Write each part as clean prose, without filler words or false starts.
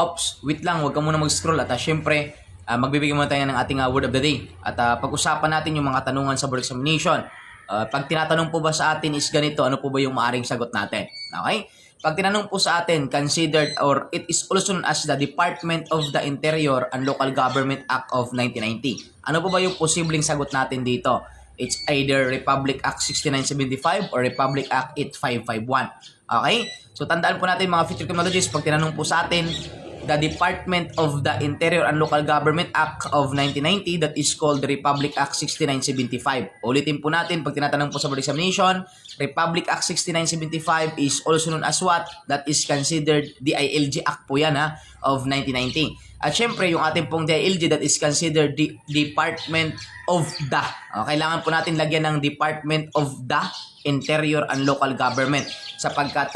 Ops, wait lang, huwag ka muna mag-scroll at syempre, magbibigay muna tayo ng ating word of the day. At pag-usapan natin yung mga tanungan sa board examination. Pag tinatanong po ba sa atin is ganito, ano po ba yung maaring sagot natin? Okay? Pag tinanong po sa atin, considered or it is also known as the Department of the Interior and Local Government Act of 1990. Ano po ba yung posibleng sagot natin dito? It's either Republic Act 6975 or Republic Act 8551. Okay? So tandaan po natin mga future technologies, pag tinanong po sa atin, the Department of the Interior and Local Government Act of 1990 that is called the Republic Act 6975. Ulitin po natin pag tinatanong po sa board examination, Republic Act 6975 is also known as what? That is considered DILG Act po yan of 1990. At syempre yung ating pong DILG that is considered the Department of the. Kailangan po natin lagyan ng Department of the Interior and Local Government sapagkat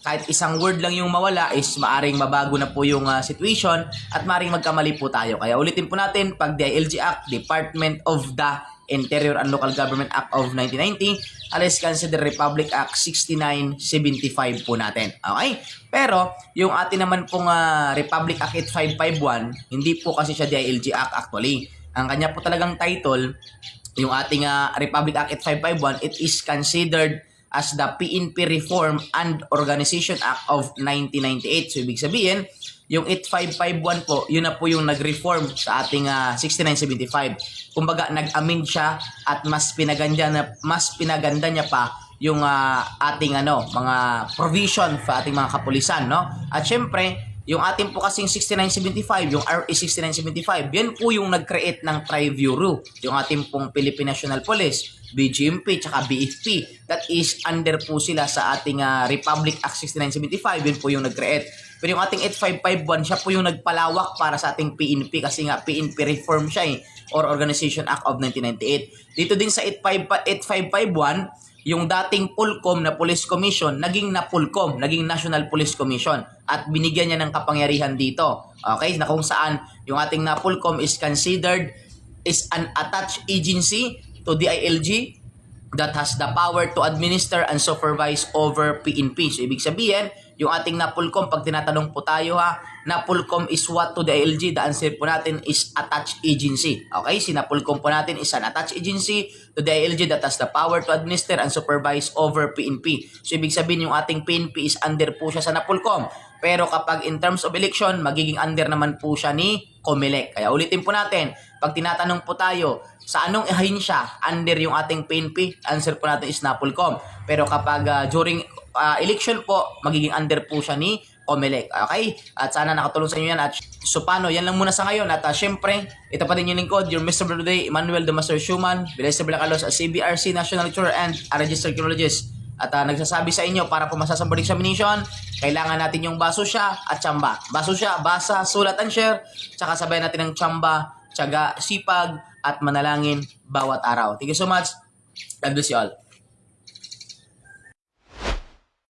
kahit isang word lang yung mawala is maaring mabago na po yung situation at maaring magkamali po tayo. Kaya ulitin po natin, pag DILG Act, Department of the Interior and Local Government Act of 1990, let's consider Republic Act 6975 po natin. Okay? Pero, yung atin naman pong Republic Act 8551, hindi po kasi siya DILG Act actually. Ang kanya po talagang title, yung ating Republic Act 8551, it is considered as the PNP Reform and Organization Act of 1998. So, ibig sabihin, yung 8551 po, yun na po yung nag-reform sa ating 6975. Kumbaga, nag-amend siya at mas pinaganda niya pa yung ating mga provision sa ating mga kapulisan, no? At syempre, yung ating po kasing 6975, yung RA 6975, yan po yung nag-create ng Tri-Bureau. Yung ating pong Philippine National Police, BGMP, tsaka BFP. That is under po sila sa ating Republic Act 6975, yun po yung nag-create. Pero yung ating 8551, siya po yung nagpalawak para sa ating PNP kasi nga PNP reform siya or Organization Act of 1998. Dito din sa 8551, yung dating PULCOM na Police Commission, naging NAPOLCOM, naging National Police Commission. At binigyan niya ng kapangyarihan dito. Okay? Na kung saan yung ating NAPOLCOM is considered is an attached agency to DILG that has the power to administer and supervise over PNP. So, ibig sabihin, yung ating NAPOLCOM, pag tinatanong po tayo NAPOLCOM is what to DILG? The answer po natin is attached agency. Okay? Si NAPOLCOM po natin is an attached agency to DILG that has the power to administer and supervise over PNP. So, ibig sabihin, yung ating PNP is under po siya sa NAPOLCOM. Pero kapag in terms of election, magiging under naman po siya ni COMELEC. Kaya ulitin po natin, pag tinatanong po tayo, sa anong ahensya under yung ating PNP, answer po natin is NAPOLCOM. Pero kapag during election po, magiging under po siya ni COMELEC. Okay? At sana nakatulong sa inyo yan. At so paano, yan lang muna sa ngayon. At syempre, ito pa din yung lingkod, your Mr. Today, Emmanuel Damastor Schumann, Bilesa Balacalos, CBRC National Lecturer and a Registered Criminologist. At nagsasabi sa inyo, para pumasa sa board examination, kailangan natin yung baso siya at tsamba. Baso siya, basa, sulat and share, tsaka sabay natin ng tsamba, tiyaga, sipag, at manalangin bawat araw. Thank you so much. God bless you all.